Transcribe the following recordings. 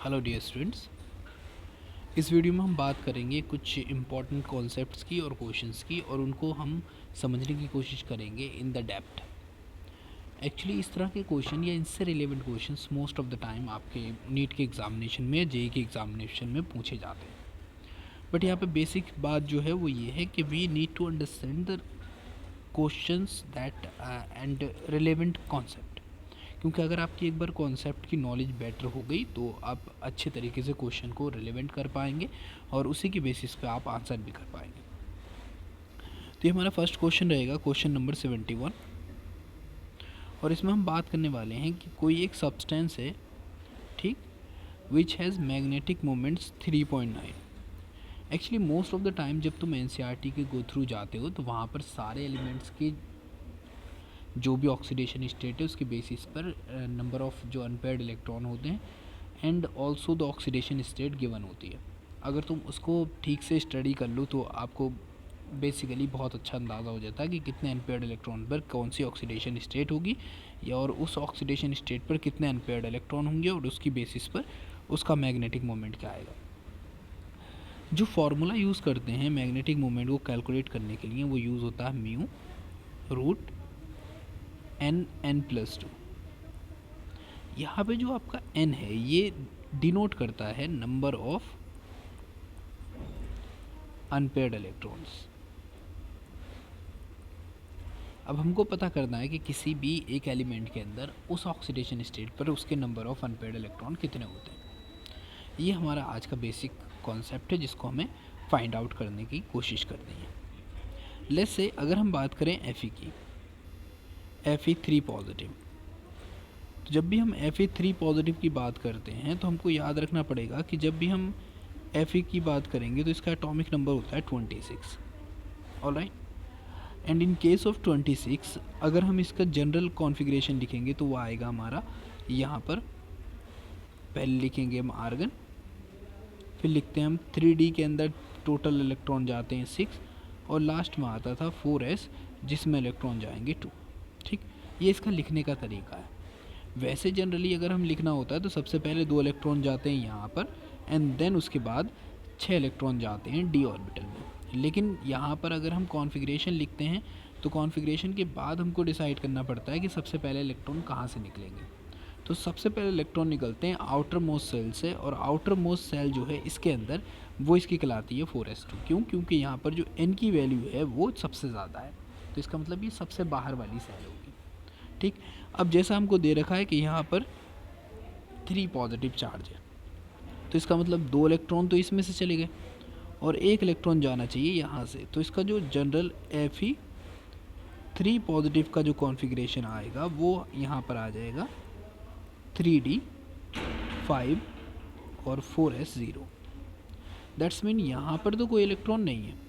Hello dear students. इस video में हम बात करेंगे कुछ इम्पॉर्टेंट कॉन्सेप्ट्स की और क्वेश्चंस की, और उनको हम समझने की कोशिश करेंगे इन द डेप्थ। एक्चुअली इस तरह के क्वेश्चन या इनसे relevant questions most of the time आपके नीट के एग्जामिनेशन में, जेई के एग्जामिनेशन में पूछे जाते हैं। बट यहाँ पे बेसिक बात जो है वो ये है कि we need to understand the questions that and relevant concept. क्योंकि अगर आपकी एक बार कॉन्सेप्ट की नॉलेज बेटर हो गई तो आप अच्छे तरीके से क्वेश्चन को रिलेवेंट कर पाएंगे और उसी की बेसिस पे आप आंसर भी कर पाएंगे। तो ये हमारा फर्स्ट क्वेश्चन रहेगा, क्वेश्चन नंबर 71। और इसमें हम बात करने वाले हैं कि कोई एक सब्सटेंस है, ठीक, which has magnetic moments 3.9। Actually most of the time जब तुम एनसीईआरटी के गो थ्रू जाते हो तो वहाँ पर सारे एलिमेंट्स के जो भी ऑक्सीडेशन स्टेट है उसके बेसिस पर नंबर ऑफ़ जो अनपेयर्ड इलेक्ट्रॉन होते हैं and also the oxidation state given होती है। अगर तुम उसको ठीक से स्टडी कर लो तो आपको बेसिकली बहुत अच्छा अंदाज़ा हो जाता है कि कितने अनपेयर्ड इलेक्ट्रॉन पर कौन सी ऑक्सीडेशन स्टेट होगी, या और उस ऑक्सीडेशन स्टेट पर कितने अनपेयर्ड इलेक्ट्रॉन होंगे, और उसकी बेसिस पर उसका मैग्नेटिक मोमेंट क्या आएगा। जो फार्मूला यूज़ करते हैं मैग्नेटिक मोमेंट को कैलकुलेट करने के लिए वो यूज़ होता है म्यू रूट n+2। यहाँ पे जो आपका n है ये डिनोट करता है नंबर ऑफ अनपेयर्ड इलेक्ट्रॉन्स। अब हमको पता करना है कि किसी भी एक एलिमेंट के अंदर उस ऑक्सीडेशन स्टेट पर उसके नंबर ऑफ अनपेयर्ड इलेक्ट्रॉन कितने होते हैं। ये हमारा आज का बेसिक कॉन्सेप्ट है जिसको हमें फाइंड आउट करने की कोशिश करनी है। लेट्स से अगर हम बात करें Fe की, Fe3 पॉजिटिव, तो जब भी हम Fe3 पॉजिटिव की बात करते हैं तो हमको याद रखना पड़ेगा कि जब भी हम Fe की बात करेंगे तो इसका एटॉमिक नंबर होता है 26। Alright, and in case of 26 अगर हम इसका जनरल कॉन्फ़िगरेशन लिखेंगे तो वो आएगा हमारा यहाँ पर, पहले लिखेंगे हम आर्गन, फिर लिखते हैं हम 3D के अंदर टोटल इलेक्ट्रॉन जाते हैं 6, और लास्ट में आता था 4s जिसमें इलेक्ट्रॉन जाएंगे 2। ठीक, ये इसका लिखने का तरीका है। वैसे जनरली अगर हम लिखना होता है तो सबसे पहले 2 इलेक्ट्रॉन जाते हैं यहाँ पर, एंड देन उसके बाद 6 इलेक्ट्रॉन जाते हैं d ऑर्बिटल में। लेकिन यहाँ पर अगर हम कॉन्फ़िगरेशन लिखते हैं तो कॉन्फ़िगरेशन के बाद हमको डिसाइड करना पड़ता है कि सबसे पहले इलेक्ट्रॉन कहाँ से निकलेंगे। तो सबसे पहले इलेक्ट्रॉन निकलते हैं आउटर मोस्ट सेल से, और आउटर मोस्ट सेल जो है इसके अंदर वो इसकी कहलाती है 4s2। क्यों? क्योंकि यहाँ पर जो n की वैल्यू है वो सबसे ज़्यादा है, तो इसका मतलब ये सबसे बाहर वाली सेल होगी। ठीक, अब जैसा हमको दे रखा है कि यहाँ पर 3 पॉजिटिव चार्ज है, तो इसका मतलब 2 इलेक्ट्रॉन तो इसमें से चले गए और 1 इलेक्ट्रॉन जाना चाहिए यहाँ से। तो इसका जो जनरल Fe3 पॉजिटिव का जो कॉन्फ़िगरेशन आएगा वो यहाँ पर आ जाएगा 3d 5 और 4s0। दैट्स मीन यहाँ पर तो कोई इलेक्ट्रॉन नहीं है।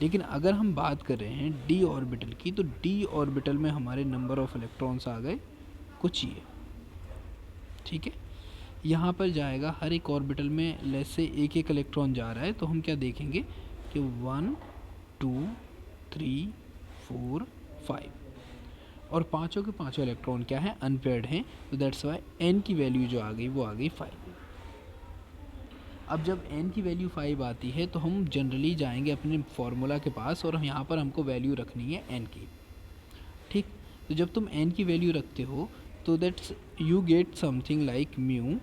लेकिन अगर हम बात कर रहे हैं d ऑर्बिटल की, तो d ऑर्बिटल में हमारे नंबर ऑफ इलेक्ट्रॉन्स आ गए कुछ ये। ठीक है, यहाँ पर जाएगा हर एक ऑर्बिटल में लेस से एक एक इलेक्ट्रॉन जा रहा है, तो हम क्या देखेंगे कि 1 2 3 4 5, और पाँचों के पाँचों इलेक्ट्रॉन क्या है, अनपेयर्ड हैं। तो दैट्स वाई n की वैल्यू जो आ गई वो आ गई 5। अब जब n की वैल्यू 5 आती है तो हम जनरली जाएंगे अपने फार्मूला के पास, और यहाँ पर हमको वैल्यू रखनी है n की। ठीक, तो जब तुम n की वैल्यू रखते हो तो that's you get something like mu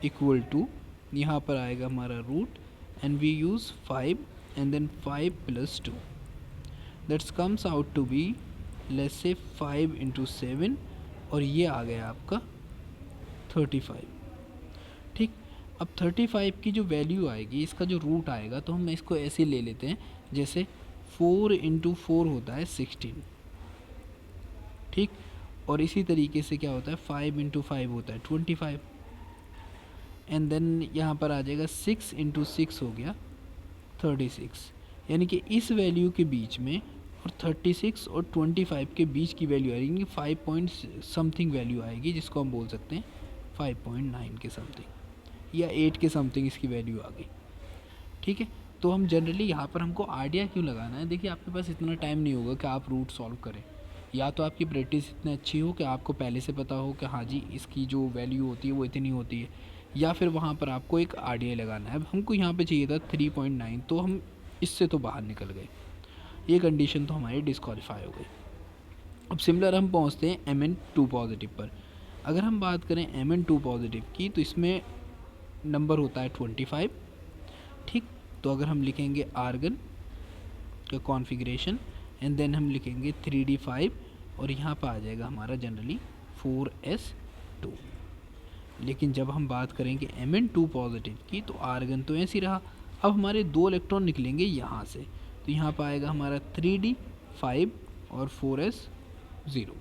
equal to, यहाँ पर आएगा हमारा root, and we use 5 and then 5 + 2, that's comes out to be let's say 5 × 7, और ये आ गया आपका 35। ठीक, अब 35 की जो वैल्यू आएगी, इसका जो रूट आएगा, तो हम इसको ऐसे ले लेते हैं जैसे 4 × 4 होता है 16। ठीक, और इसी तरीके से क्या होता है 5 × 5 होता है 25, एंड देन यहाँ पर आ जाएगा 6 × 6 हो गया 36। यानी कि इस वैल्यू के बीच में और 36 और 25 के बीच की वैल्यू आएगी 5 पॉइंट समथिंग वैल्यू आएगी, जिसको हम बोल सकते हैं 5.9 के समथिंग या 8 के समथिंग इसकी वैल्यू आ गई। ठीक है, तो हम जनरली यहाँ पर हमको आइडिया क्यों लगाना है, देखिए आपके पास इतना टाइम नहीं होगा कि आप रूट सॉल्व करें, या तो आपकी प्रैक्टिस इतनी अच्छी हो कि आपको पहले से पता हो कि हाँ जी इसकी जो वैल्यू होती है वो इतनी होती है, या फिर वहाँ पर आपको एक RDI लगाना है। अब हमको यहाँ पे चाहिए था 3.9, तो हम इससे तो बाहर निकल गए, ये कंडीशन तो हमारी डिस्क्वालीफाई हो गई। अब सिमिलर हम पहुँचते हैं Mn2 पॉजिटिव पर। अगर हम बात करें Mn2 पॉजिटिव की, तो इसमें नंबर होता है 25, ठीक। तो अगर हम लिखेंगे आर्गन का कॉन्फ़िगरेशन एंड देन हम लिखेंगे 3d5 और यहाँ पर आ जाएगा हमारा जनरली 4s2। लेकिन जब हम बात करेंगे Mn2 पॉजिटिव की, तो आर्गन तो ऐसे ही रहा। अब हमारे 2 इलेक्ट्रॉन निकलेंगे यहाँ से, तो यहाँ पर आएगा हमारा 3d5 और 4s0।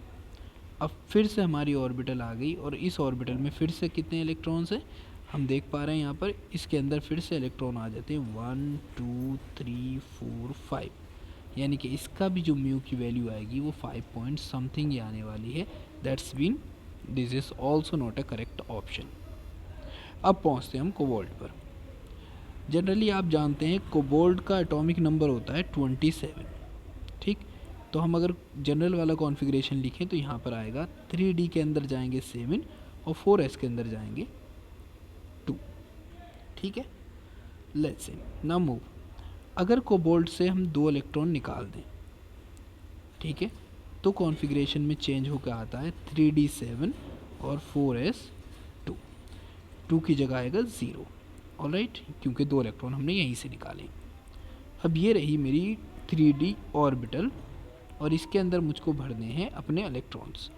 अब फिर से हमारी ऑर्बिटल आ गई और इस ऑर्बिटल में फिर से कितने इलेक्ट्रॉन्स हैं हम देख पा रहे हैं यहाँ पर। इसके अंदर फिर से इलेक्ट्रॉन आ जाते हैं 1 2 3 4 5, यानी कि इसका भी जो म्यू की वैल्यू आएगी वो 5 पॉइंट समथिंग ही आने वाली है। That's mean this is also not a correct option. अब पहुँचते हैं हम कोबाल्ट पर। जनरली आप जानते हैं कोबाल्ट का एटॉमिक नंबर होता है 27, ठीक। तो हम अगर जनरल वाला कॉन्फ़िगरेशन लिखें तो यहाँ पर आएगा 3d के अंदर जाएंगे 7 और 4s के अंदर जाएंगे 2, ठीक है। Let's say now move. अगर कोबाल्ट से हम 2 इलेक्ट्रॉन निकाल दें, ठीक है, तो कॉन्फ़िगरेशन में चेंज होकर आता है 3d7 और 4s2। 2 की जगह आएगा 0, ऑलराइट, क्योंकि 2 इलेक्ट्रॉन हमने यहीं से निकाले। अब ये रही मेरी 3d ऑर्बिटल और इसके अंदर मुझको भरने हैं अपने इलेक्ट्रॉन्स।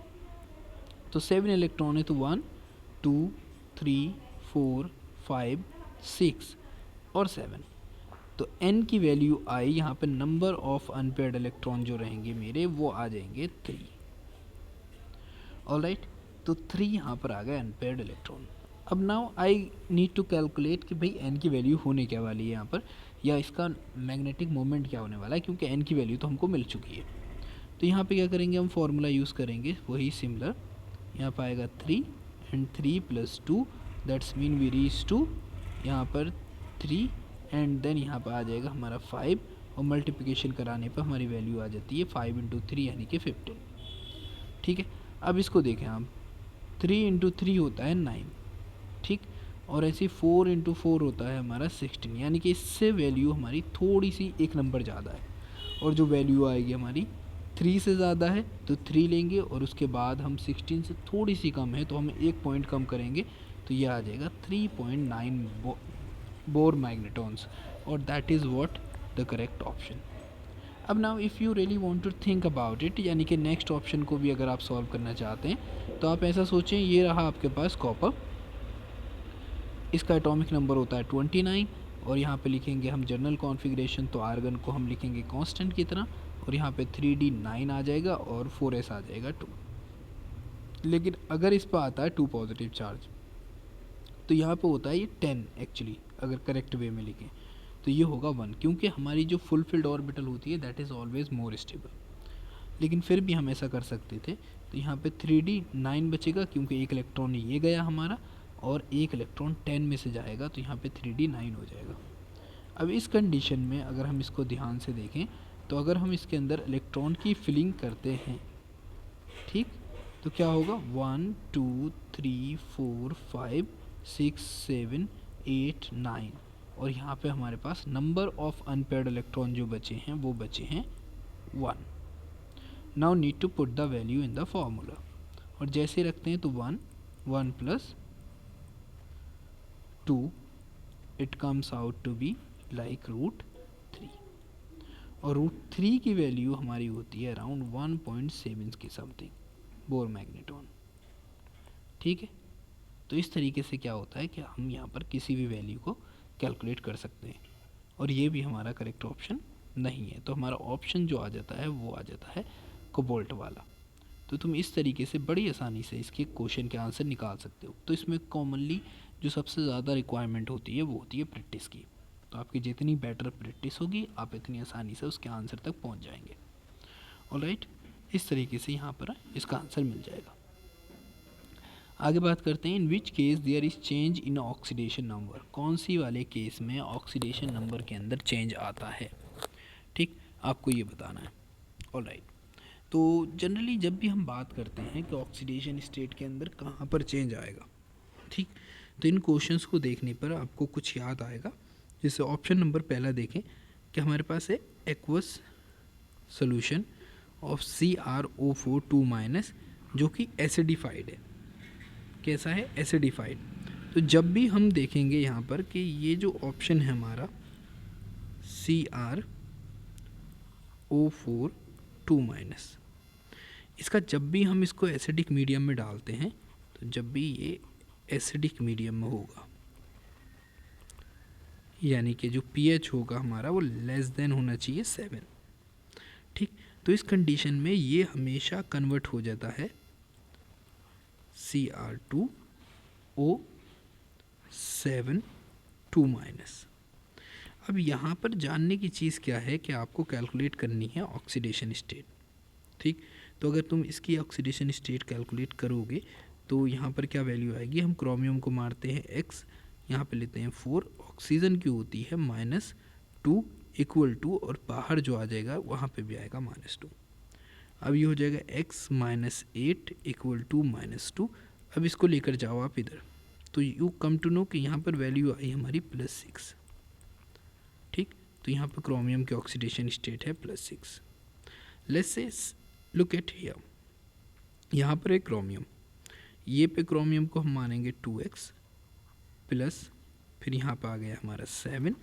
तो 7 इलेक्ट्रॉन है, तो 1 2 3 4 5 6 और 7। तो n की वैल्यू आई, यहाँ पे नंबर ऑफ अनपेयर्ड इलेक्ट्रॉन जो रहेंगे मेरे वो आ जाएंगे 3, ऑलराइट। तो 3 यहाँ पर आ गए अनपेयर्ड इलेक्ट्रॉन। अब now I need to calculate कि भाई n की वैल्यू होने क्या वाली है यहाँ पर, या इसका मैग्नेटिक मोमेंट क्या होने वाला है, क्योंकि n की वैल्यू तो हमको मिल चुकी है। तो यहाँ पे क्या करेंगे, हम फॉर्मूला यूज़ करेंगे वही सिमिलर। यहाँ पर आएगा 3 and 3 + 2, that's mean we reach to यहाँ पर 3 एंड देन यहाँ पर आ जाएगा हमारा 5 और मल्टीप्लिकेशन कराने पर हमारी वैल्यू आ जाती है 5 × 3 यानी कि 15, ठीक है। अब इसको देखें हम, 3 × 3 होता है 9, ठीक, और ऐसे 4 × 4 होता है हमारा 16, यानी कि इससे वैल्यू हमारी थोड़ी सी एक नंबर ज़्यादा है। और जो वैल्यू आएगी हमारी 3 से ज़्यादा है तो 3 लेंगे, और उसके बाद हम 16 से थोड़ी सी कम है तो हम 1 पॉइंट कम करेंगे, तो ये आ जाएगा 3.9 बोर मैग्नेटॉन्स, और that is what the correct option. अब now if you really want to think about it, यानी कि नेक्स्ट ऑप्शन को भी अगर आप सॉल्व करना चाहते हैं, तो आप ऐसा सोचें, ये रहा आपके पास कॉपर, इसका एटॉमिक नंबर होता है 29, और यहाँ पे लिखेंगे हम जनरल कॉन्फ़िगरेशन, तो आर्गन को हम लिखेंगे कांस्टेंट की तरह, और यहाँ पे 3d9 आ जाएगा और 4s आ जाएगा 2। लेकिन अगर इस पर आता है 2 पॉजिटिव चार्ज, तो यहाँ पे होता है ये 10 एक्चुअली, अगर करेक्ट वे में लिखें तो ये होगा 1, क्योंकि हमारी जो फुलफिल्ड ऑर्बिटल होती है that is always more stable. लेकिन फिर भी हम ऐसा कर सकते थे, तो यहाँ पे 3d9 बचेगा, क्योंकि एक इलेक्ट्रॉन ये गया हमारा और एक इलेक्ट्रॉन 10 में से जाएगा, तो यहाँ पे 3d9 हो जाएगा। अब इस कंडीशन में अगर हम इसको ध्यान से देखें, तो अगर हम इसके अंदर इलेक्ट्रॉन की फिलिंग करते हैं, ठीक, तो क्या होगा, 1 2 3 4 5 6 7 8 9, और यहाँ पे हमारे पास नंबर ऑफ अनपेयर्ड इलेक्ट्रॉन जो बचे हैं वो बचे हैं 1। Now need to put the value in the formula, और जैसे रखते हैं तो 1 1 + 2 it comes out to be like √3, और √3 की वैल्यू हमारी होती है अराउंड 1.7 की समथिंग बोर मैग्नेटॉन, ठीक है। तो इस तरीके से क्या होता है कि हम यहाँ पर किसी भी वैल्यू को कैलकुलेट कर सकते हैं, और ये भी हमारा करेक्ट ऑप्शन नहीं है। तो हमारा ऑप्शन जो आ जाता है वो आ जाता है कोबाल्ट वाला। तो तुम इस तरीके से बड़ी आसानी से इसके क्वेश्चन के आंसर निकाल सकते हो। तो इसमें कॉमनली जो सबसे ज़्यादा रिक्वायरमेंट होती है वो होती है प्रैक्टिस की। तो आपकी जितनी बेटर प्रैक्टिस होगी आप इतनी आसानी से उसके आंसर तक पहुंच जाएंगे। ऑलराइट, इस तरीके से यहाँ पर इसका आंसर मिल जाएगा। आगे बात करते हैं, in which case there is change in oxidation number, कौन सी वाले केस में ऑक्सीडेशन नंबर के अंदर चेंज आता है, ठीक, आपको ये बताना है। ऑलराइट, तो जनरली जब भी हम बात करते हैं कि ऑक्सीडेशन स्टेट के अंदर कहाँ पर चेंज आएगा, ठीक, तो इन क्वेश्चंस को देखने पर आपको कुछ याद आएगा। जैसे ऑप्शन नंबर पहला देखें कि हमारे पास है एक्वस सोल्यूशन ऑफ CrO4 जो कि एसिडिफाइड है। कैसा है? एसिडिफाइड। तो जब भी हम देखेंगे यहाँ पर कि ये जो ऑप्शन है हमारा CrO4 इसका जब भी हम इसको एसिडिक मीडियम में डालते हैं, तो जब भी ये एसिडिक मीडियम में होगा, यानी कि जो pH होगा हमारा वो लेस देन होना चाहिए 7, ठीक। तो इस कंडीशन में ये हमेशा कन्वर्ट हो जाता है Cr2O7 अब यहाँ पर जानने की चीज़ क्या है कि आपको कैलकुलेट करनी है ऑक्सीडेशन स्टेट, ठीक। तो अगर तुम इसकी ऑक्सीडेशन स्टेट कैलकुलेट करोगे तो यहाँ पर क्या वैल्यू आएगी? हम क्रोमियम को मारते हैं x, यहाँ पे लेते हैं 4, ऑक्सीजन की होती है -2 इक्वल टू, और बाहर जो आ जाएगा वहाँ पे भी आएगा -2। अब ये हो जाएगा x -8 इक्वल टू -2। अब इसको लेकर जाओ आप इधर, तो यू कम टू नो कि यहाँ पर वैल्यू आई हमारी +6, ठीक। तो यहाँ पर क्रोमियम की ऑक्सीडेशन स्टेट है +6। Let's say look at here, यहाँ पर है क्रोमियम, ये पे क्रोमियम को हम मानेंगे 2x प्लस, फिर यहाँ पर आ गया हमारा 7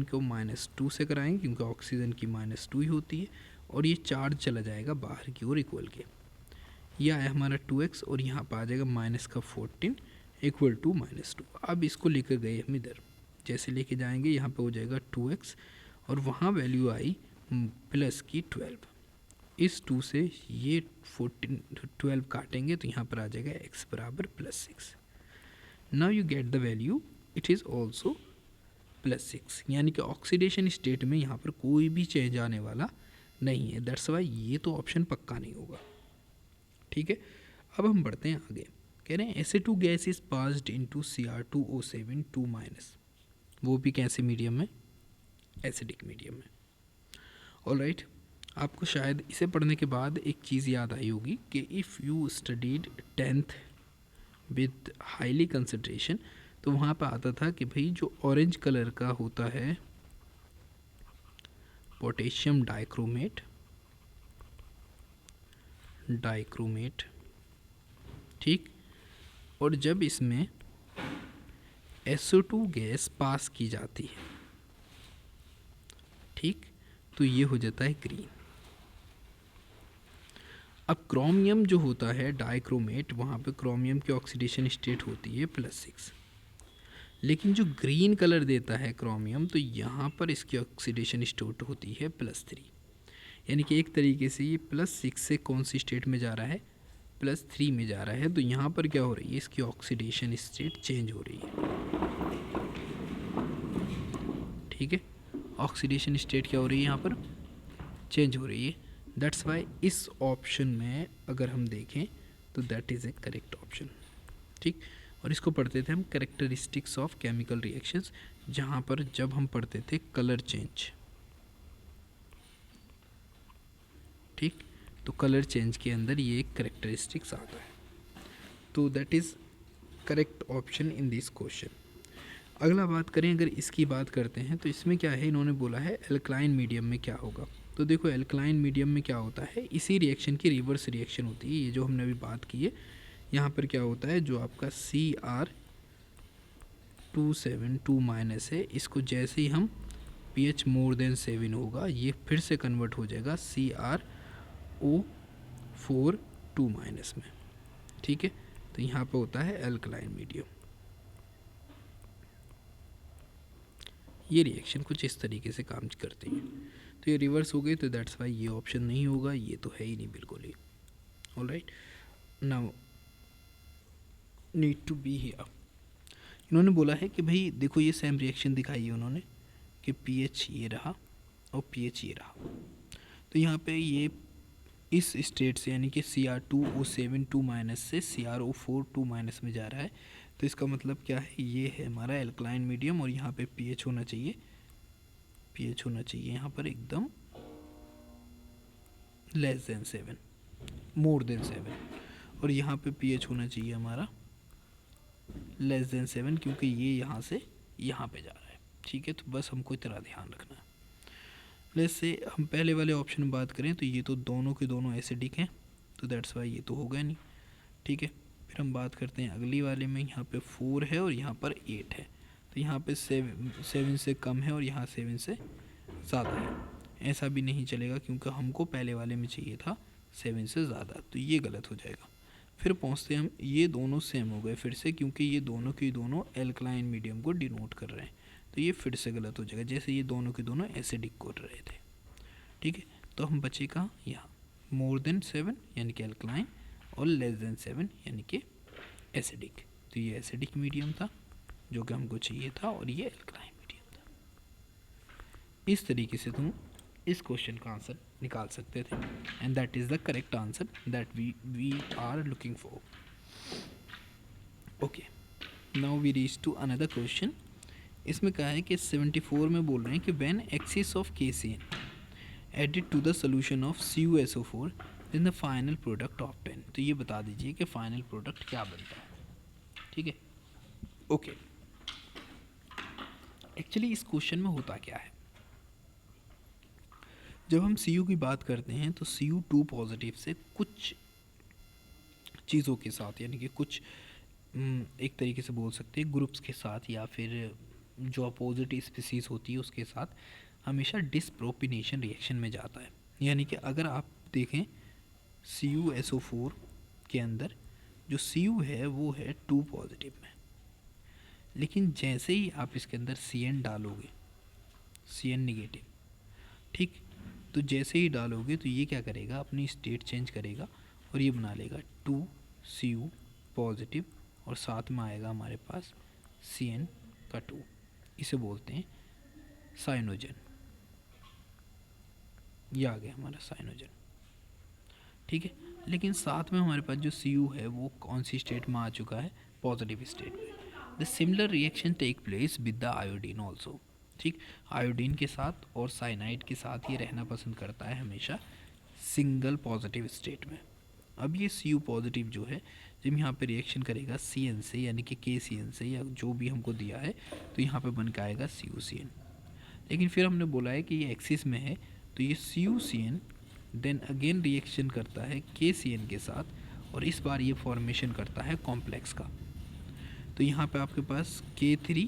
को -2 से कराएंगे क्योंकि ऑक्सीजन की -2 ही होती है, और ये चार्ज चला जाएगा बाहर की ओर इक्वल के। यह आया हमारा 2x और यहाँ पर आ जाएगा -14 इक्वल टू -2। अब इसको लेकर गए हम इधर, जैसे लेके जाएंगे यहाँ पे हो जाएगा 2x और वहाँ वैल्यू आई प्लस की 12। इस 2 से ये 12 काटेंगे तो यहाँ पर आ जाएगा x बराबर +6। Now you get the value, it is also +6, यानी कि ऑक्सीडेशन स्टेट में यहाँ पर कोई भी चेंज आने वाला नहीं है। दैट्स वाई ये तो ऑप्शन पक्का नहीं होगा, ठीक है। अब हम बढ़ते हैं आगे, कह रहे हैं SA2 gas is passed into Cr2O7 2-, वो भी कैसे मीडियम में? एसिडिक मीडियम में। ऑलराइट, आपको शायद इसे पढ़ने के बाद एक चीज़ याद आई होगी कि if you studied 10th with highly concentration, तो वहाँ पर आता था कि भाई जो ऑरेंज कलर का होता है पोटेशियम डाइक्रोमेट, ठीक। और जब इसमें SO2 गैस पास की जाती है, ठीक, तो ये हो जाता है ग्रीन। अब क्रोमियम जो होता है डाइक्रोमेट, वहाँ पे क्रोमियम की ऑक्सीडेशन स्टेट होती है +6, लेकिन जो ग्रीन कलर देता है क्रोमियम, तो यहाँ पर इसकी ऑक्सीडेशन स्टेट होती है +3, यानी कि एक तरीके से ये +6 से कौन सी स्टेट में जा रहा है? +3 में जा रहा है। तो यहाँ पर क्या हो रही है? इसकी ऑक्सीडेशन स्टेट चेंज हो रही है, ठीक है। ऑक्सीडेशन स्टेट क्या हो रही है? यहाँ पर चेंज हो रही है। दैट्स वाई इस ऑप्शन में अगर हम देखें तो that is A correct option, ठीक। और इसको पढ़ते थे हम कैरेक्टरिस्टिक्स ऑफ केमिकल रिएक्शंस, जहाँ पर जब हम पढ़ते थे कलर चेंज, ठीक, तो कलर चेंज के अंदर ये एक करेक्टरिस्टिक्स आता है। तो that is correct option in this question. अगला बात करें, अगर इसकी बात करते हैं तो इसमें क्या है, इन्होंने बोला है एल्कलाइन मीडियम में क्या होगा। तो देखो एल्कलाइन मीडियम में क्या होता है, इसी रिएक्शन की रिवर्स रिएक्शन होती है, ये जो हमने अभी बात की है। यहाँ पर क्या होता है, जो आपका Cr272- है, इसको जैसे ही हम pH <7 होगा, ये फिर से कन्वर्ट हो जाएगा CrO4 में, ठीक है। तो यहाँ पे होता है एल्कलाइन मीडियम। ये रिएक्शन कुछ इस तरीके से काम करती है। तो ये रिवर्स हो गई, तो दैट्स वाई ये ऑप्शन नहीं होगा, ये तो है ही नहीं बिल्कुल ही। Alright, now need to be here. इन्होंने बोला है कि भाई देखो ये सेम रिएक्शन दिखाई है उन्होंने कि pH ये रहा और pH ये रहा। तो यहाँ पे ये इस स्टेट से यानी कि Cr2O7 2- से CrO4 2- में जा रहा है। तो इसका मतलब क्या है, ये है हमारा एल्कलाइन मीडियम और यहाँ पे pH होना चाहिए, pH होना चाहिए यहाँ पर एकदम लेस देन 7, मोर देन 7, और यहाँ पे pH होना चाहिए हमारा लेस देन 7, क्योंकि ये यहाँ से यहाँ पे जा रहा है। ठीक है, तो बस हमको इतना ध्यान रखना है। लेट्स से हम पहले वाले ऑप्शन में बात करें तो ये तो दोनों के दोनों एसिडिक हैं, तो दैट्स वाई ये तो होगा नहीं। ठीक है, फिर हम बात करते हैं अगली वाले में। यहाँ पे 4 है और यहाँ पर 8 है, तो यहाँ पे 7 से कम है और यहाँ 7 से ज़्यादा है। ऐसा भी नहीं चलेगा क्योंकि हमको पहले वाले में चाहिए था 7 से ज़्यादा, तो ये गलत हो जाएगा। फिर पहुँचते हम, ये दोनों सेम हो गए फिर से, क्योंकि ये दोनों के दोनों एल्कलाइन मीडियम को डिनोट कर रहे हैं, तो ये फिर से गलत हो जाएगा, जैसे ये दोनों के दोनों एसिडिक कर रहे थे। ठीक है, तो हम बचे कहाँ, यहाँ मोर देन 7 यानी कि एल्कलाइन और लेस देन 7 यानी कि एसिडिक। तो ये एसिडिक मीडियम था जो कि हमको चाहिए था, और ये एल्कलाइन मीडियम था। इस तरीके से तुम इस क्वेश्चन का आंसर निकाल सकते थे, and that is the correct answer that we are looking for. Okay, now we reach to another question. इसमें कहा है कि 74 में बोल रहे हैं कि when excess of KCN added to the solution of CuSO4 then the final product obtain. तो ये बता दीजिए कि फाइनल प्रोडक्ट क्या बनता है। ठीक है, ओके। एक्चुअली इस क्वेश्चन में होता क्या है, जब हम Cu की बात करते हैं तो Cu2 पॉजिटिव से कुछ चीज़ों के साथ, यानी कि कुछ एक तरीके से बोल सकते हैं ग्रुप्स के साथ, या फिर जो अपोजिट स्पीसीज होती है उसके साथ हमेशा डिसप्रोपिनेशन रिएक्शन में जाता है। यानी कि अगर आप देखें CuSO4 के अंदर जो Cu है वो है 2 पॉजिटिव में, लेकिन जैसे ही आप इसके अंदर Cn डालोगे, Cn निगेटिव, ठीक, तो जैसे ही डालोगे तो ये क्या करेगा, अपनी स्टेट चेंज करेगा और ये बना लेगा 2 Cu पॉजिटिव, और साथ में आएगा हमारे पास Cn का 2। इसे बोलते हैं साइनोजन। ये आ गया हमारा साइनोजन। ठीक है, लेकिन साथ में हमारे पास जो Cu है वो कौन सी स्टेट में आ चुका है, पॉजिटिव स्टेट में। The similar reaction take place with the iodine also. ठीक, आयोडीन के साथ और साइनाइड के साथ ये रहना पसंद करता है हमेशा सिंगल पॉजिटिव स्टेट में। अब ये Cu पॉजिटिव जो है, जब यहाँ पे रिएक्शन करेगा Cn से, यानी कि KCN से, या जो भी हमको दिया है, तो यहाँ पे बन के आएगा CuCN। लेकिन फिर हमने बोला है कि ये एक्सिस में है, तो ये CuCN देन अगेन रिएक्शन करता है KCN के साथ, और इस बार ये फॉर्मेशन करता है कॉम्प्लेक्स का। तो यहाँ पे आपके पास K3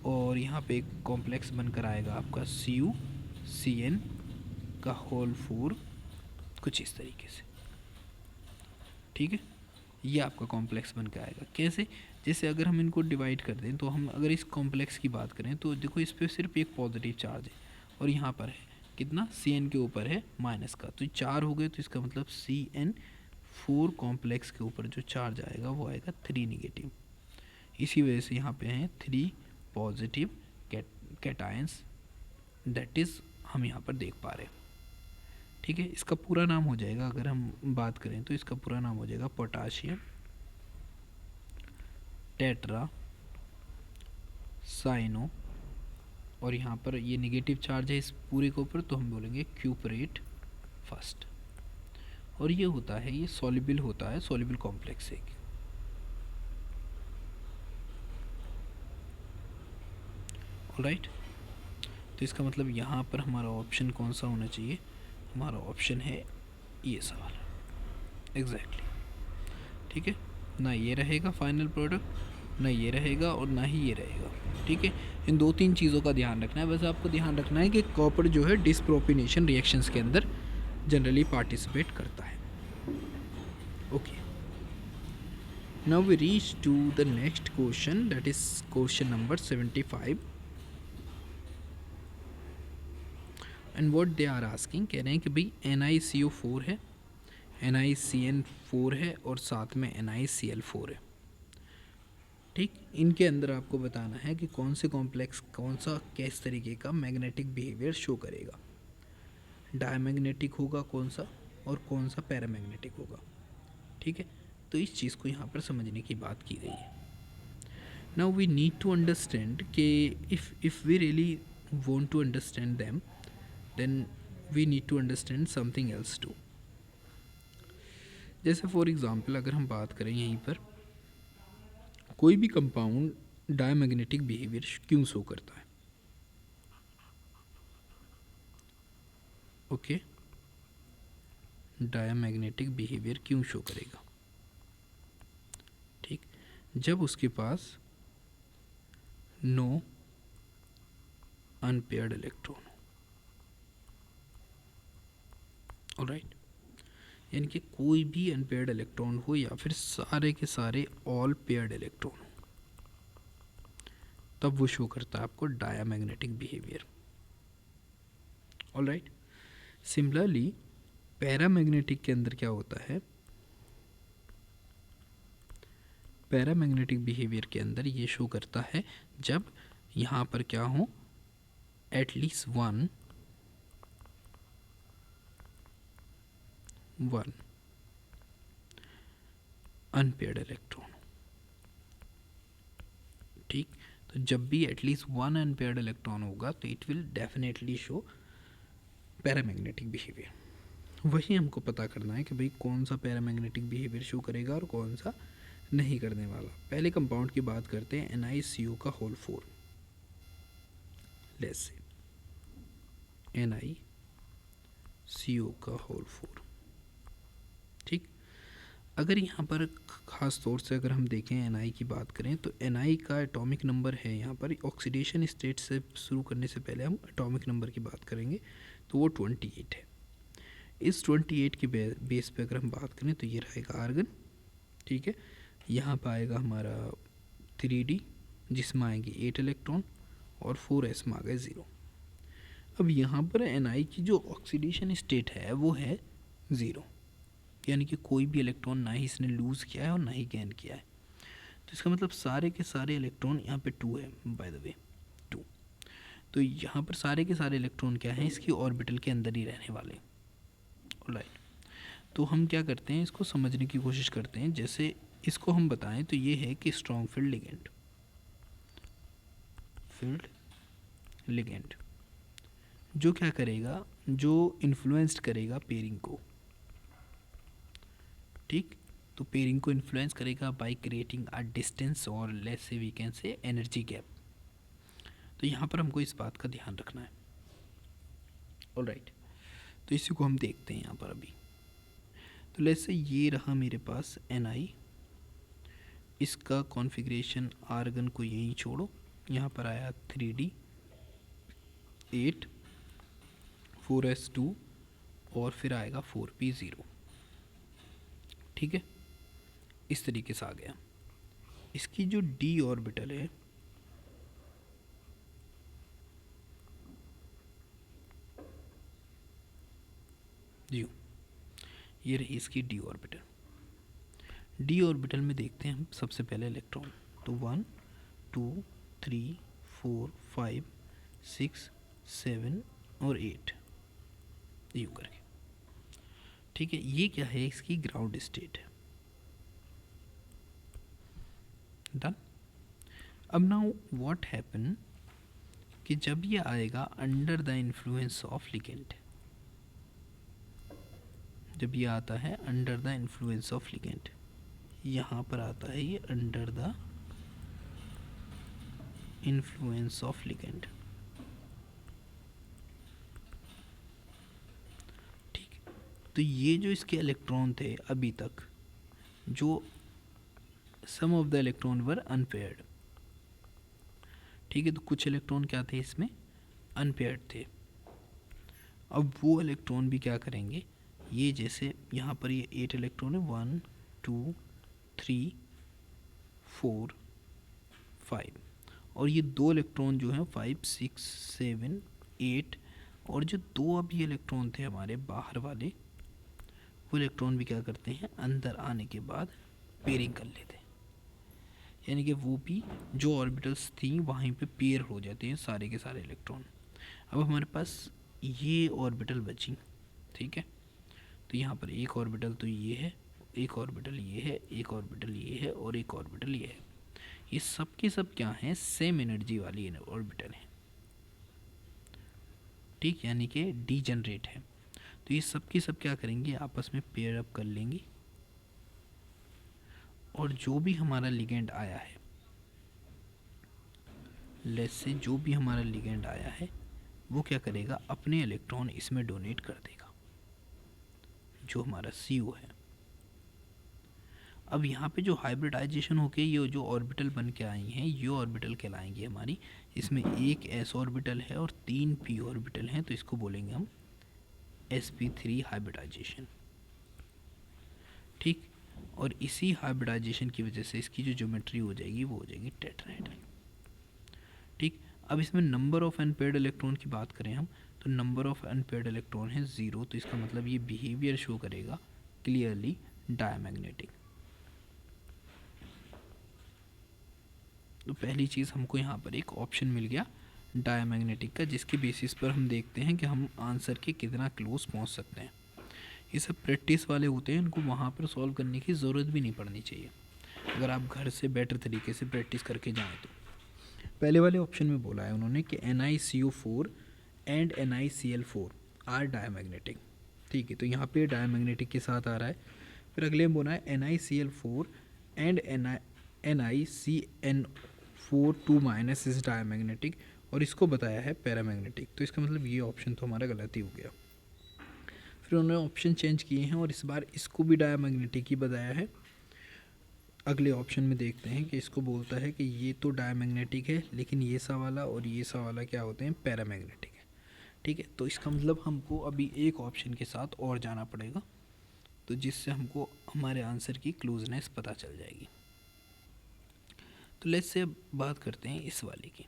और यहाँ पे एक कॉम्प्लेक्स बनकर आएगा आपका CuCN का होल 4, कुछ इस तरीके से। ठीक है, ये आपका कॉम्प्लेक्स बन के आएगा। कैसे, जैसे अगर हम इनको डिवाइड कर दें, तो हम अगर इस कॉम्प्लेक्स की बात करें तो देखो इस पर सिर्फ एक पॉजिटिव चार्ज है, और यहाँ पर है कितना, Cn के ऊपर है माइनस का, तो 4 हो गए, तो इसका मतलब Cn4 कॉम्प्लेक्स के ऊपर जो चार्ज आएगा वो आएगा 3 निगेटिव। इसी वजह से यहाँ पे हैं 3 पॉजिटिव कैटायंस, दैट इज़ हम यहाँ पर देख पा रहे हैं। ठीक है, इसका पूरा नाम हो जाएगा, अगर हम बात करें तो इसका पूरा नाम हो जाएगा पोटाशियम टेट्रा साइनो, और यहाँ पर ये नेगेटिव चार्ज है इस पूरे के ऊपर, तो हम बोलेंगे क्यूपरेट फर्स्ट। और ये होता है, ये सॉल्युबल होता है, सॉल्युबल कॉम्प्लेक्स है। ऑलराइट, तो इसका मतलब यहाँ पर हमारा ऑप्शन कौन सा होना चाहिए, हमारा ऑप्शन है ये सवाल एग्जैक्टली। ठीक है, ना ये रहेगा फाइनल प्रोडक्ट, ना ये रहेगा, और ना ही ये रहेगा। ठीक है, इन 2-3 चीज़ों का ध्यान रखना है। बस आपको ध्यान रखना है कि कॉपर जो है डिसप्रोपिनेशन रिएक्शंस के अंदर जनरली पार्टिसिपेट करता है। Okay, now we reach to the next question, that is question number 75। And what they are asking, कह रहे हैं कि भाई NiCO4 है, NiCN4 है, और साथ में NiCl4 है। ठीक, इनके अंदर आपको बताना है कि कौन से कॉम्प्लेक्स कौन सा किस तरीके का मैग्नेटिक बिहेवियर शो करेगा, डायमैग्नेटिक होगा कौन सा, और कौन सा पैरामैग्नेटिक होगा। ठीक है, तो इस चीज़ को यहाँ पर समझने की बात की गई है। Now we need to understand कि if we really want to understand them, then we need to understand something else too. जैसे फॉर एग्ज़ाम्पल अगर हम बात करें यहीं पर कोई भी कंपाउंड डायमैग्नेटिक बिहेवियर क्यों शो करता है? ओके, डायमैग्नेटिक बिहेवियर क्यों शो करेगा? ठीक, जब उसके पास नो अनपेयर्ड इलेक्ट्रॉन, ऑलराइट, यानी कि कोई भी अनपेयर्ड इलेक्ट्रॉन हो या फिर सारे के सारे ऑल पेयर्ड इलेक्ट्रॉन हो, तब वो शो करता है आपको diamagnetic behaviour, alright. Similarly paramagnetic के अंदर क्या होता है? पैरामैग्नेटिक बिहेवियर के अंदर ये शो करता है जब यहाँ पर क्या हो, एटलीस्ट वन अनपेयर्ड इलेक्ट्रॉन। ठीक, तो जब भी एटलीस्ट वन अनपेयर्ड इलेक्ट्रॉन होगा तो it will definitely show paramagnetic behaviour. वही हमको पता करना है कि भाई कौन सा पैरामैग्नेटिक बिहेवियर शो करेगा और कौन सा नहीं करने वाला। पहले कंपाउंड की बात करते हैं, NiCO का होल 4, लेट्स से NiCO का होल 4। ठीक, अगर यहाँ पर ख़ास तौर से अगर हम देखें Ni की बात करें तो Ni का एटॉमिक नंबर है, यहाँ पर ऑक्सीडेशन स्टेट से शुरू करने से पहले हम एटॉमिक नंबर की बात करेंगे तो वो 28 है। इस 28 के बेस पे अगर हम बात करें तो ये रहेगा आर्गन। ठीक है, यहाँ पर आएगा हमारा 3D जिसमें आएंगे 8 इलेक्ट्रॉन और 4s में आ गए 0। अब यहाँ पर Ni की जो ऑक्सीडेशन स्टेट है वो है 0, यानी कि कोई भी इलेक्ट्रॉन ना ही इसने लूज़ किया है और ना ही गेन किया है। तो इसका मतलब सारे के सारे इलेक्ट्रॉन यहाँ पे 2 है, बाय द वे 2। तो यहाँ पर सारे के सारे इलेक्ट्रॉन क्या हैं, इसकी ऑर्बिटल के अंदर ही रहने वाले, ऑलराइट। तो हम क्या करते हैं, इसको समझने की कोशिश करते हैं। जैसे इसको हम बताएं तो ये है कि स्ट्रॉन्ग फील्ड लिगेंड जो क्या करेगा, जो इन्फ्लुएंस्ड करेगा पेयरिंग को। ठीक, तो पेयरिंग को इन्फ्लुएंस करेगा बाय क्रिएटिंग अ डिस्टेंस और let's say we can say energy gap. तो यहाँ पर हमको इस बात का ध्यान रखना है, ऑलराइट। तो इसी को हम देखते हैं यहाँ पर अभी। तो लेट्स से ये रहा मेरे पास Ni, इसका कॉन्फ़िगरेशन आर्गन को यहीं छोड़ो, यहाँ पर आया 3D 8 4s2 और फिर आएगा 4p0। ठीक है, इस तरीके से आ गया। इसकी जो d ऑर्बिटल है जी, ये रही इसकी d ऑर्बिटल। d ऑर्बिटल में देखते हैं हम सबसे पहले इलेक्ट्रॉन, तो 1 2 3 4 5 6 7 और 8 यूँ करके। ठीक है, ये क्या है, इसकी ग्राउंड स्टेट है। डन। अब नाउ व्हाट हैपन कि जब ये आएगा under the influence of ligand, जब ये आता है under the influence of ligand, यहाँ पर आता है ये under the influence of ligand. ठीक, तो ये जो इसके इलेक्ट्रॉन थे अभी तक, जो some of the electron were unpaired. ठीक है, तो कुछ इलेक्ट्रॉन क्या थे इसमें, अनपेयर्ड थे। अब वो इलेक्ट्रॉन भी क्या करेंगे, ये जैसे यहाँ पर ये 8 इलेक्ट्रॉन है, 1 2 3 4 5, और ये 2 इलेक्ट्रॉन जो हैं 5 6 7 8, और जो 2 अभी इलेक्ट्रॉन थे हमारे बाहर वाले, वो इलेक्ट्रॉन भी क्या करते हैं, अंदर आने के बाद पेयरिंग कर लेते हैं, यानी कि वो भी जो ऑर्बिटल्स थी वहीं पे पेयर हो जाते हैं सारे के सारे इलेक्ट्रॉन। अब हमारे पास ये ऑर्बिटल बची। ठीक है, तो यहाँ पर एक ऑर्बिटल तो ये है, एक ऑर्बिटल ये है, एक ऑर्बिटल ये है और एक ऑर्बिटल ये है। ये सब के सब क्या हैं, सेम एनर्जी वाली ऑर्बिटल हैं। ठीक, यानी कि डीजनरेट है। तो ये सब के सब क्या करेंगे, आपस में पेयर अप कर लेंगे, और जो भी हमारा लिगेंड आया है लेस से जो भी हमारा लिगेंड आया है वो क्या करेगा, अपने इलेक्ट्रॉन इसमें डोनेट कर देगा, जो हमारा CO है। अब यहाँ पे जो हाइब्रिडाइजेशन होके ये जो ऑर्बिटल बन के आई हैं, ये ऑर्बिटल कहलाएंगी हमारी, इसमें एक s ऑर्बिटल है और 3 p ऑर्बिटल हैं, तो इसको बोलेंगे हम sp3 हाइब्रिडाइजेशन। ठीक, और इसी हाइब्रिडाइजेशन की वजह से इसकी जो ज्योमेट्री हो जाएगी वो हो जाएगी टेट्राहेड्रल। ठीक, अब इसमें नंबर ऑफ अनपेयर्ड इलेक्ट्रॉन की बात करें हम, तो नंबर ऑफ अनपेयर्ड इलेक्ट्रॉन है 0, तो इसका मतलब ये बिहेवियर शो करेगा क्लियरली डायमैग्नेटिक। तो पहली चीज़ हमको यहाँ पर एक ऑप्शन मिल गया डायमैग्नेटिक का, जिसके बेसिस पर हम देखते हैं कि हम आंसर के कितना क्लोज पहुँच सकते हैं। ये सब प्रैक्टिस वाले होते हैं, इनको वहाँ पर सॉल्व करने की ज़रूरत भी नहीं पड़नी चाहिए, अगर आप घर से बेटर तरीके से प्रैक्टिस करके जाएँ तो। पहले वाले ऑप्शन में बोला है उन्होंने कि NiCO4 and NiCl4 are diamagnetic. ठीक है, तो यहाँ पे डायमैग्नेटिक के साथ आ रहा है। फिर अगले में बोला है NiCl4 and NiCN4 2- is diamagnetic, और इसको बताया है पैरामैग्नेटिक। तो इसका मतलब ये ऑप्शन तो हमारा गलत ही हो गया। फिर उन्होंने ऑप्शन चेंज किए हैं और इस बार इसको भी डायमैग्नेटिक ही बताया है। अगले ऑप्शन में देखते हैं कि इसको बोलता है कि ये तो डायमैग्नेटिक है, लेकिन ये सा वाला और ये सा वाला क्या होते हैं, पैरामैग्नेटिक है। ठीक है, तो इसका मतलब हमको अभी एक ऑप्शन के साथ और जाना पड़ेगा, तो जिससे हमको हमारे आंसर की क्लोजनेस पता चल जाएगी। तो लेट्स से बात करते हैं इस वाले की।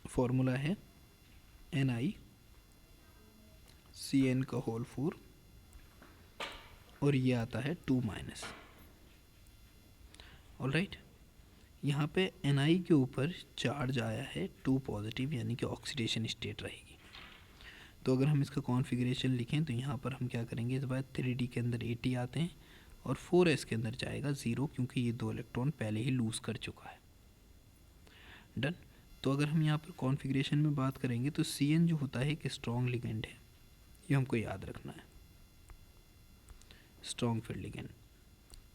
फॉर्मूला है NiCN4 और ये आता है 2-। ऑलराइट, यहाँ पे Ni के ऊपर चार्ज आया है 2 पॉजिटिव, यानी कि ऑक्सीडेशन स्टेट रहेगी। तो अगर हम इसका कॉन्फ़िगरेशन लिखें तो यहाँ पर हम क्या करेंगे, इस बार 3D के अंदर 80 आते हैं और 4s के अंदर जाएगा 0, क्योंकि ये 2 इलेक्ट्रॉन पहले ही लूज़ कर चुका है। डन। तो अगर हम यहाँ पर कॉन्फ़िगरेशन में बात करेंगे तो Cn जो होता है एक स्ट्रॉन्ग लिगेंड है, ये हमको याद रखना है, स्ट्रॉन्ग फील्ड लिगेंड।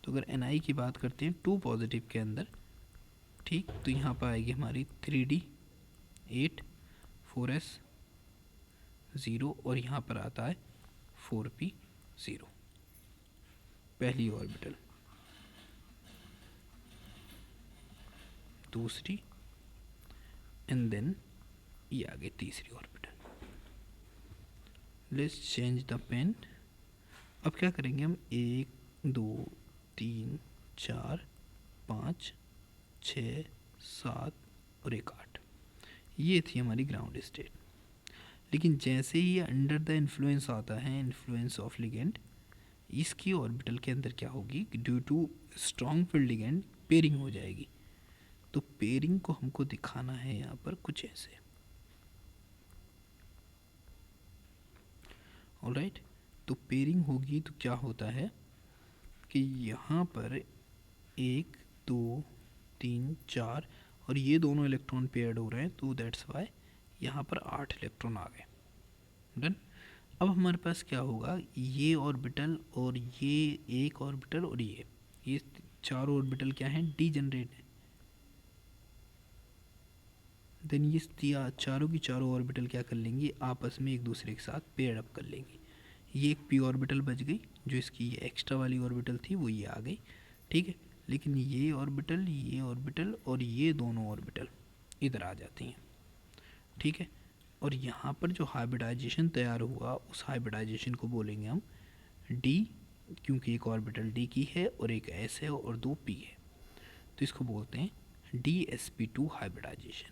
तो अगर Ni की बात करते हैं 2 पॉजिटिव के अंदर, ठीक, तो यहाँ पर आएगी हमारी 3D 8 4s 0 और यहाँ पर आता है 4p 0, पहली ऑर्बिटल, दूसरी, एंड देन ये आगे तीसरी orbital. Let's change the pen. अब क्या करेंगे हम, 1 2 3 4 5 6 7 और 1 8, ये थी हमारी ग्राउंड स्टेट। लेकिन जैसे ही अंडर द इन्फ्लुएंस आता है, इन्फ्लुएंस ऑफ लिगेंड, इसकी ऑर्बिटल के अंदर क्या होगी, due to strong field ligand pairing हो जाएगी। तो पेयरिंग को हमको दिखाना है यहाँ पर कुछ ऐसे। ऑलराइट, तो पेयरिंग होगी तो क्या होता है कि यहाँ पर 1 2 3 4 और ये दोनों इलेक्ट्रॉन पेयर्ड हो रहे हैं, तो दैट्स वाई यहाँ पर 8 इलेक्ट्रॉन आ गए। डन। अब हमारे पास क्या होगा, ये ऑर्बिटल और ये एक ऑर्बिटल और ये चारों ऑर्बिटल क्या हैं, डीजनरेट है। देन ये चारों की चारों ऑर्बिटल क्या कर लेंगी, आपस में एक दूसरे के साथ पेयर अप कर लेंगी। ये एक p ऑर्बिटल बच गई, जो इसकी ये एक्स्ट्रा वाली ऑर्बिटल थी वो ये आ गई। ठीक है, लेकिन ये ऑर्बिटल और ये दोनों ऑर्बिटल इधर आ जाती हैं। ठीक है, और यहाँ पर जो हाइब्रिडाइजेशन तैयार हुआ, उस हाइब्रिडाइजेशन को बोलेंगे हम d, क्योंकि एक ऑर्बिटल d की है और एक s है और 2 p है, तो इसको बोलते हैं dsp2 हाइब्रिडाइजेशन।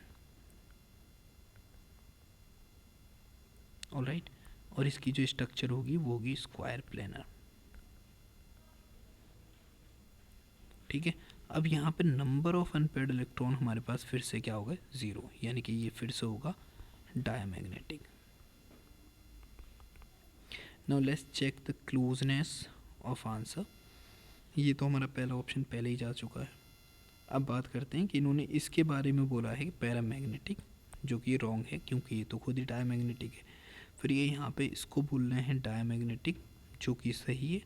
ऑलराइट, और इसकी जो स्ट्रक्चर होगी वो होगी स्क्वायर प्लेनर। ठीक है, अब यहाँ पे नंबर ऑफ अनपेयर्ड इलेक्ट्रॉन हमारे पास फिर से क्या होगा, 0, यानी कि ये फिर से होगा diamagnetic. Now let's check the closeness of answer. ये तो हमारा पहला ऑप्शन पहले ही जा चुका है। अब बात करते हैं कि इन्होंने इसके बारे में बोला है पैरामैग्नेटिक, जो कि रॉन्ग है क्योंकि ये तो खुद ही डायमैग्नेटिक है। फिर ये यहाँ पे इसको बोल रहे हैं डायमैग्नेटिक, जो कि सही है।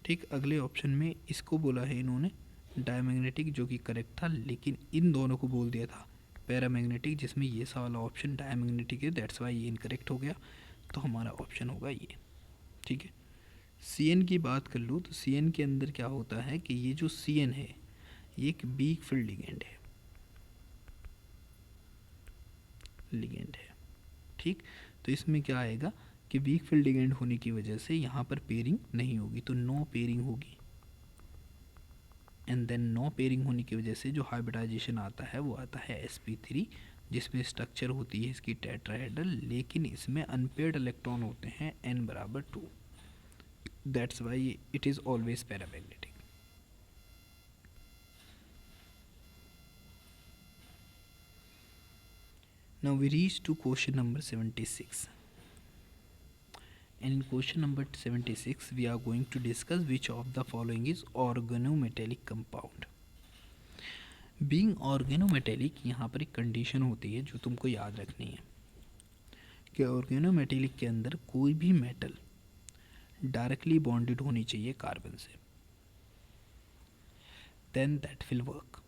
ठीक, अगले ऑप्शन में इसको बोला है इन्होंने डायमैग्नेटिक जो कि करेक्ट था, लेकिन इन दोनों को बोल दिया था पैरामैग्नेटिक, जिसमें ये सा वाला ऑप्शन डायमैग्नेटिक है, दैट्स वाई ये इनकरेक्ट हो गया। तो हमारा ऑप्शन होगा ये। ठीक है, सी एन की बात कर लूँ तो सी एन के अंदर क्या होता है कि ये जो सी एन है ये एक वीक फील्ड लिगेंड है, ठीक। तो इसमें क्या आएगा कि वीक फील्ड लिगेंड होने की वजह से यहाँ पर पेयरिंग नहीं होगी, तो नो पेयरिंग होगी। एंड देन नो पेयरिंग होने की वजह से जो हाइब्रिडाइजेशन आता है वो आता है sp3, जिसमें स्ट्रक्चर होती है इसकी टेट्राहेड्रल, लेकिन इसमें अनपेयर्ड इलेक्ट्रॉन होते हैं n बराबर 2, that's why it is always paramagnetic. Now we reach to question number 76. And in question number 76 we are going to discuss which of the following is organometallic compound. Being organometallic, यहाँ पर एक condition होती है जो तुमको याद रखनी है कि organometallic के अंदर कोई भी मेटल डायरेक्टली बॉन्डेड होनी चाहिए कार्बन से, then that will work.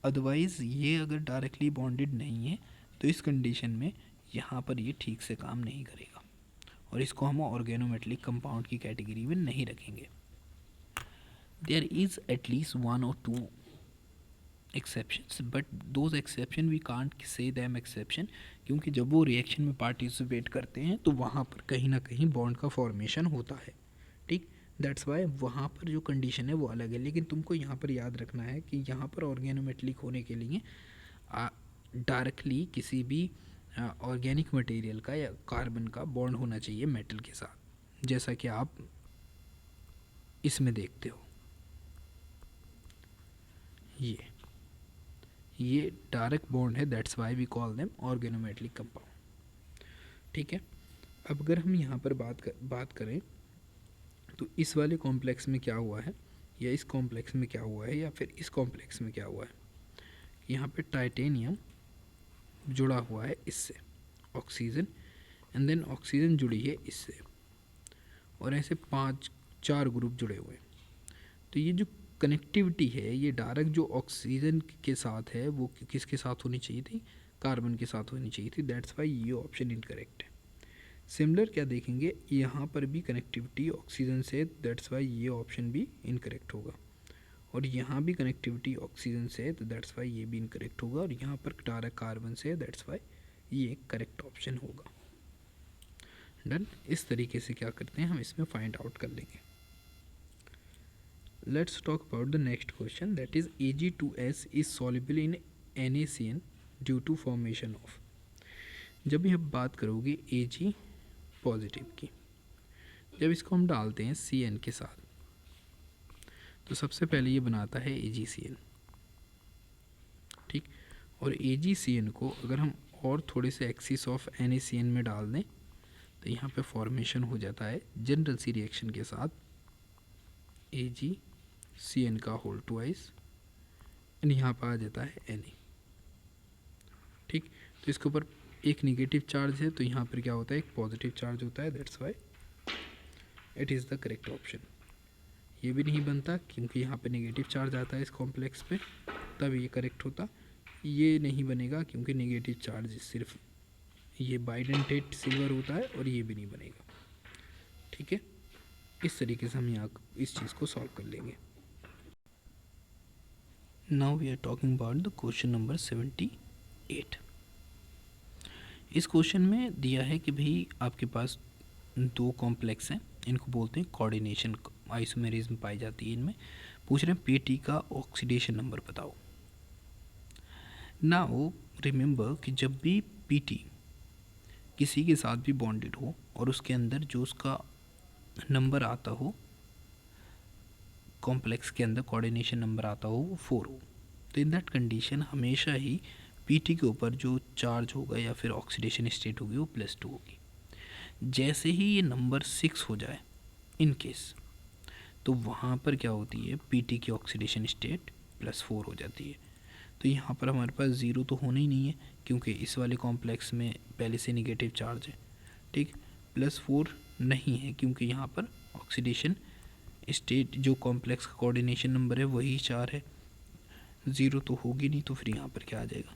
Otherwise ये अगर डायरेक्टली बॉन्डेड नहीं है तो इस कंडीशन में यहाँ पर ये ठीक से काम नहीं करेगा और इसको हम ऑर्गेनोमेटलिक कंपाउंड की कैटेगरी में नहीं रखेंगे। There is at least 1 or 2 exceptions, but those exception we can't say them exception, क्योंकि जब वो रिएक्शन में पार्टिसिपेट करते हैं तो वहाँ पर कहीं ना कहीं बॉन्ड का फॉर्मेशन होता है, ठीक। दैट्स वाई वहाँ पर जो कंडीशन है वो अलग है, लेकिन तुमको यहाँ पर याद रखना है कि यहाँ पर ऑर्गेनोमेटलिक होने के लिए डायरेक्टली किसी भी ऑर्गेनिक मटेरियल का या कार्बन का बॉन्ड होना चाहिए मेटल के साथ, जैसा कि आप इसमें देखते हो। ये डायरेक्ट बॉन्ड है, that's why we call them organometallic compound, ठीक है। अब अगर हम यहाँ पर बात करें तो इस वाले कॉम्प्लेक्स में क्या हुआ है, या इस कॉम्प्लेक्स में क्या हुआ है, या फिर इस कॉम्प्लेक्स में क्या हुआ है, यहाँ पे टाइटेनियम जुड़ा हुआ है इससे ऑक्सीजन, एंड देन ऑक्सीजन जुड़ी है इससे, और ऐसे 4 ग्रुप जुड़े हुए हैं। तो ये जो कनेक्टिविटी है ये डायरेक्ट जो ऑक्सीजन के साथ है वो किसके साथ होनी चाहिए थी, कार्बन के साथ होनी चाहिए थी, दैट्स वाई ये ऑप्शन इनकरेक्ट है। सिमिलर क्या देखेंगे, यहाँ पर भी कनेक्टिविटी ऑक्सीजन से, दैट्स वाई ये ऑप्शन भी इनकरेक्ट होगा, और यहाँ भी कनेक्टिविटी ऑक्सीजन से, तो दैट्स वाई ये भी इनकरेक्ट होगा, और यहाँ पर डायरेक्ट कार्बन से, दैट्स वाई ये करेक्ट ऑप्शन होगा। डन। इस तरीके से क्या करते हैं हम इसमें फाइंड आउट कर लेंगे। Let's talk about the next question, that is Ag2S is soluble in NaCN due to formation of. जब भी आप बात करोगे Ag पॉजिटिव की, जब इसको हम डालते हैं Cn के साथ तो सबसे पहले ये बनाता है AgCN, ठीक। और AgCN को अगर हम और थोड़े से एक्सिस ऑफ NaCN में डाल दें तो यहाँ पे फॉर्मेशन हो जाता है जनरल सी रिएक्शन के साथ AgCN का होल ट्वाइस, एंड यहाँ पर आ जाता है Na, ठीक। तो इसके ऊपर एक निगेटिव चार्ज है तो यहाँ पर क्या होता है, एक पॉजिटिव चार्ज होता है, that's why it is the correct option. ये भी नहीं बनता क्योंकि यहाँ पे नेगेटिव चार्ज आता है इस कॉम्प्लेक्स पे, तब ये करेक्ट होता। ये नहीं बनेगा क्योंकि नेगेटिव चार्ज सिर्फ ये बाइडेंटेट सिल्वर होता है, और ये भी नहीं बनेगा, ठीक है। इस तरीके से हम यहाँ इस चीज़ को सॉल्व कर लेंगे। Now we are talking about the question number 78। इस क्वेश्चन में दिया है कि भाई आपके पास 2 कॉम्प्लेक्स हैं, इनको बोलते हैं कोऑर्डिनेशन आइसोमेरिज्म पाई जाती है इनमें। पूछ रहे हैं पीटी का ऑक्सीडेशन नंबर बताओ। नाउ रिमेंबर कि जब भी पीटी किसी के साथ भी बॉन्डेड हो और उसके अंदर जो उसका नंबर आता हो, कॉम्प्लेक्स के अंदर कोऑर्डिनेशन नंबर आता हो वो 4 हो, तो इन दैट कंडीशन हमेशा ही पीटी के ऊपर जो चार्ज होगा या फिर ऑक्सीडेशन स्टेट होगी वो +2 होगी। जैसे ही ये नंबर 6 हो जाए इन केस, तो वहाँ पर क्या होती है, पीटी की ऑक्सीडेशन स्टेट +4 हो जाती है। तो यहाँ पर हमारे पास 0 तो होना ही नहीं है क्योंकि इस वाले कॉम्प्लेक्स में पहले से निगेटिव चार्ज है, ठीक। +4 नहीं है क्योंकि यहाँ पर ऑक्सीडेशन स्टेट जो कॉम्प्लेक्स का कोऑर्डिनेशन नंबर है वही 4 है, 0 तो होगी नहीं, तो फिर यहाँ पर क्या आ जाएगा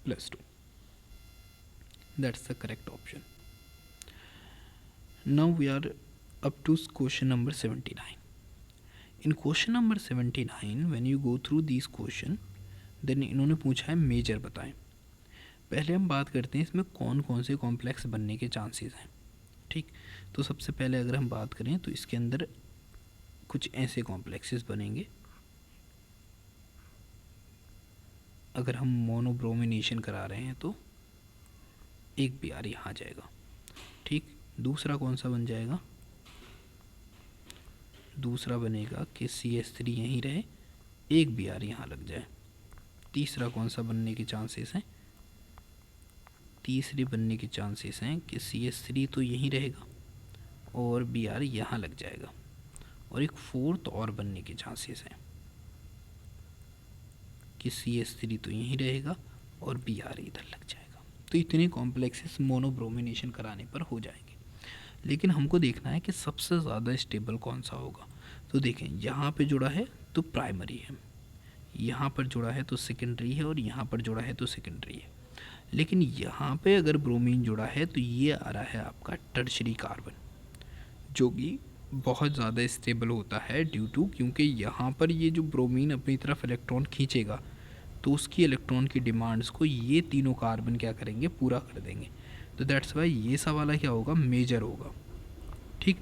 +2। That's the correct option. Now we are up to question number 79। In question number 79 when you go through this question then इन्होंने पूछा है मेजर बताएं। पहले हम बात करते हैं इसमें कौन कौन से कॉम्प्लेक्स बनने के चांसेस हैं। ठीक, तो सबसे पहले अगर हम बात करें तो इसके अंदर कुछ ऐसे कॉम्प्लेक्सेस बनेंगे। अगर हम मोनोब्रोमिनेशन करा रहे हैं तो एक Br यहाँ जाएगा। ठीक, दूसरा कौन सा बन जाएगा, दूसरा बनेगा कि CH3 यहीं रहे, एक Br यहाँ लग जाए। तीसरा कौन सा बनने के चांसेस हैं, तीसरी बनने के चांसेस हैं कि CH3 तो यहीं रहेगा और Br यहाँ लग जाएगा। और एक फोर्थ और बनने के चांसेस हैं कि CH3 तो यहीं रहेगा और Br इधर लग जाएगा। तो इतने कॉम्प्लेक्सेस मोनोब्रोमिनेशन कराने पर हो जाएंगे। लेकिन हमको देखना है कि सबसे ज़्यादा स्टेबल कौन सा होगा। तो देखें, यहाँ पे जुड़ा है तो प्राइमरी है, यहाँ पर जुड़ा है तो सेकेंडरी है, और यहाँ पर जुड़ा है तो सेकेंडरी है। लेकिन यहाँ पे अगर ब्रोमीन जुड़ा है तो ये आ रहा है आपका टर्शरी कार्बन, जो कि बहुत ज़्यादा स्टेबल होता है ड्यू टू, क्योंकि यहाँ पर ये जो ब्रोमीन अपनी तरफ इलेक्ट्रॉन खींचेगा तो उसकी इलेक्ट्रॉन की डिमांड्स को ये तीनों कार्बन क्या करेंगे, पूरा कर देंगे। तो दैट्स वाई ये सा वाला क्या होगा, मेजर होगा। ठीक,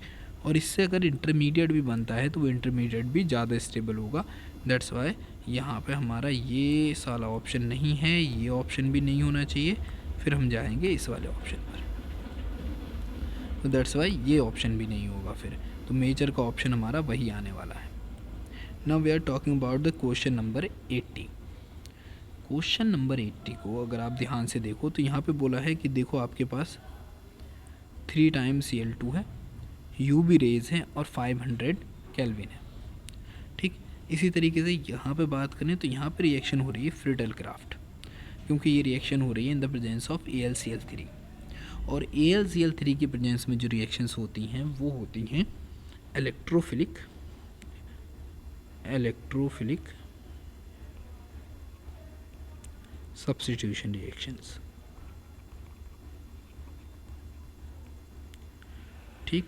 और इससे अगर इंटरमीडिएट भी बनता है तो वो इंटरमीडिएट भी ज़्यादा स्टेबल होगा। दैट्स वाई यहाँ पे हमारा ये साला ऑप्शन नहीं है, ये ऑप्शन भी नहीं होना चाहिए। फिर हम जाएंगे इस वाले ऑप्शन पर, तो दैट्स वाई ये ऑप्शन भी नहीं होगा फिर। तो मेजर का ऑप्शन हमारा वही आने वाला है। Now we are talking about the question number 80। Question number 80 को अगर आप ध्यान से देखो तो यहाँ पे बोला है कि देखो आपके पास 3 टाइम्स Cl2 है, UV रेज हैं और 500 केल्विन है। ठीक, इसी तरीके से यहाँ पे बात करें तो यहाँ पे रिएक्शन हो रही है फ्रिडल क्राफ्ट, क्योंकि ये रिएक्शन हो रही है in the presence of AlCl3। और AlCl3 की प्रेजेंस में जो रिएक्शंस होती हैं वो होती हैं इलेक्ट्रोफिलिक सब्स्टिट्यूशन रिएक्शंस। ठीक,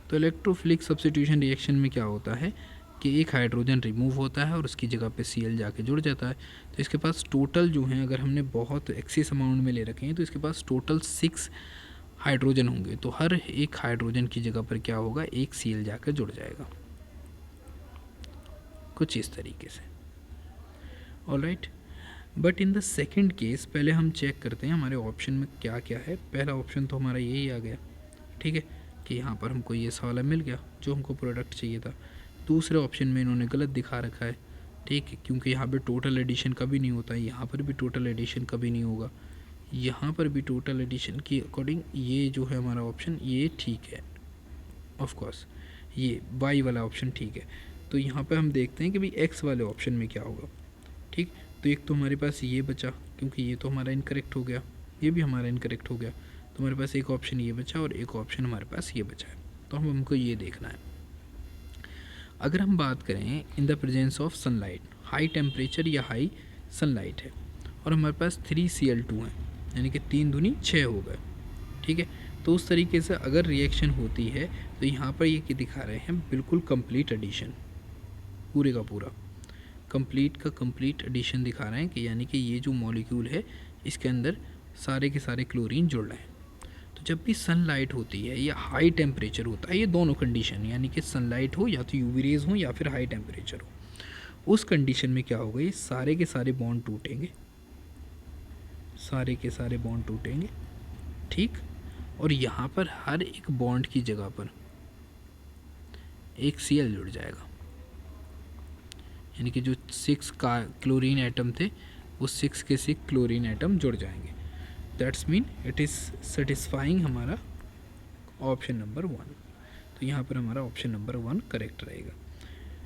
तो इलेक्ट्रोफिलिक सब्स्टिट्यूशन रिएक्शन में क्या होता है कि एक हाइड्रोजन रिमूव होता है और उसकी जगह पे Cl जाके जुड़ जाता है। तो इसके पास टोटल जो हैं, अगर हमने बहुत एक्सेस अमाउंट में ले रखे हैं तो इसके पास टोटल 6 हाइड्रोजन होंगे। तो हर एक हाइड्रोजन की जगह पर क्या होगा, एक Cl जाकर जुड़ जाएगा, कुछ इस तरीके से। Alright, but in the second case पहले हम चेक करते हैं हमारे ऑप्शन में क्या क्या है। पहला ऑप्शन तो हमारा यही आ गया, ठीक है, कि यहाँ पर हमको ये सवाल मिल गया जो हमको प्रोडक्ट चाहिए था। दूसरे ऑप्शन में इन्होंने गलत दिखा रखा है, ठीक है, क्योंकि यहाँ पे टोटल एडिशन कभी नहीं होता है, यहाँ पर भी टोटल एडिशन कभी नहीं होगा, यहाँ पर भी टोटल एडिशन के अकॉर्डिंग ये जो है हमारा ऑप्शन ये ठीक है। ऑफ कोर्स ये वाई वाला ऑप्शन ठीक है। तो यहाँ पे हम देखते हैं कि भाई एक्स वाले ऑप्शन में क्या होगा। ठीक, तो एक तो हमारे पास ये बचा, क्योंकि ये तो हमारा इनकरेक्ट हो गया, ये भी हमारा इनकरेक्ट हो गया, तो हमारे पास एक ऑप्शन ये बचा और एक ऑप्शन हमारे पास ये बचा है। तो हमको ये देखना है। अगर हम बात करें in the presence of sunlight, high temperature या हाई सनलाइट है और हमारे पास 3Cl2 है, यानी कि 3 दूनी 6 हो गए। ठीक है, तो उस तरीके से अगर रिएक्शन होती है तो यहाँ पर ये क्या दिखा रहे हैं, बिल्कुल कंप्लीट एडिशन, पूरे का पूरा कंप्लीट का कंप्लीट एडिशन दिखा रहे हैं कि यानी कि ये जो मॉलिक्यूल है इसके अंदर सारे के सारे क्लोरीन जुड़ रहे हैं। तो जब भी सनलाइट होती है या हाई टेम्परेचर होता है, ये दोनों कंडीशन, यानी कि सनलाइट हो या तो यूवी रेज हो या फिर हाई टेम्परेचर हो, उस कंडीशन में क्या होगा, ये सारे के सारे बॉन्ड टूटेंगे, सारे के सारे बॉन्ड टूटेंगे। ठीक, और यहाँ पर हर एक बॉन्ड की जगह पर एक Cl जुड़ जाएगा, यानी कि जो 6 का क्लोरीन एटम थे वो 6 के 6 क्लोरीन एटम जुड़ जाएंगे। That's mean it is satisfying हमारा ऑप्शन नंबर 1। तो यहाँ पर हमारा ऑप्शन नंबर 1 करेक्ट रहेगा।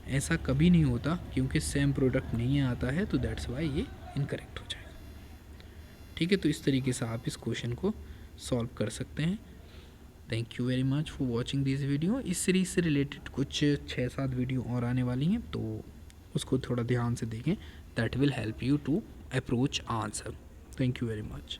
ऐसा कभी नहीं होता क्योंकि सेम प्रोडक्ट नहीं आता है, तो दैट्स वाई ये इनकरेक्ट हो जाएगा। ठीक है, तो इस तरीके से आप इस क्वेश्चन को सॉल्व कर सकते हैं। Thank you very much for watching this video. इस सीरीज़ से रिलेटेड कुछ 6-7 वीडियो और आने वाली हैं, तो उसको थोड़ा ध्यान से देखें। That will help you to approach answer. Thank you very much.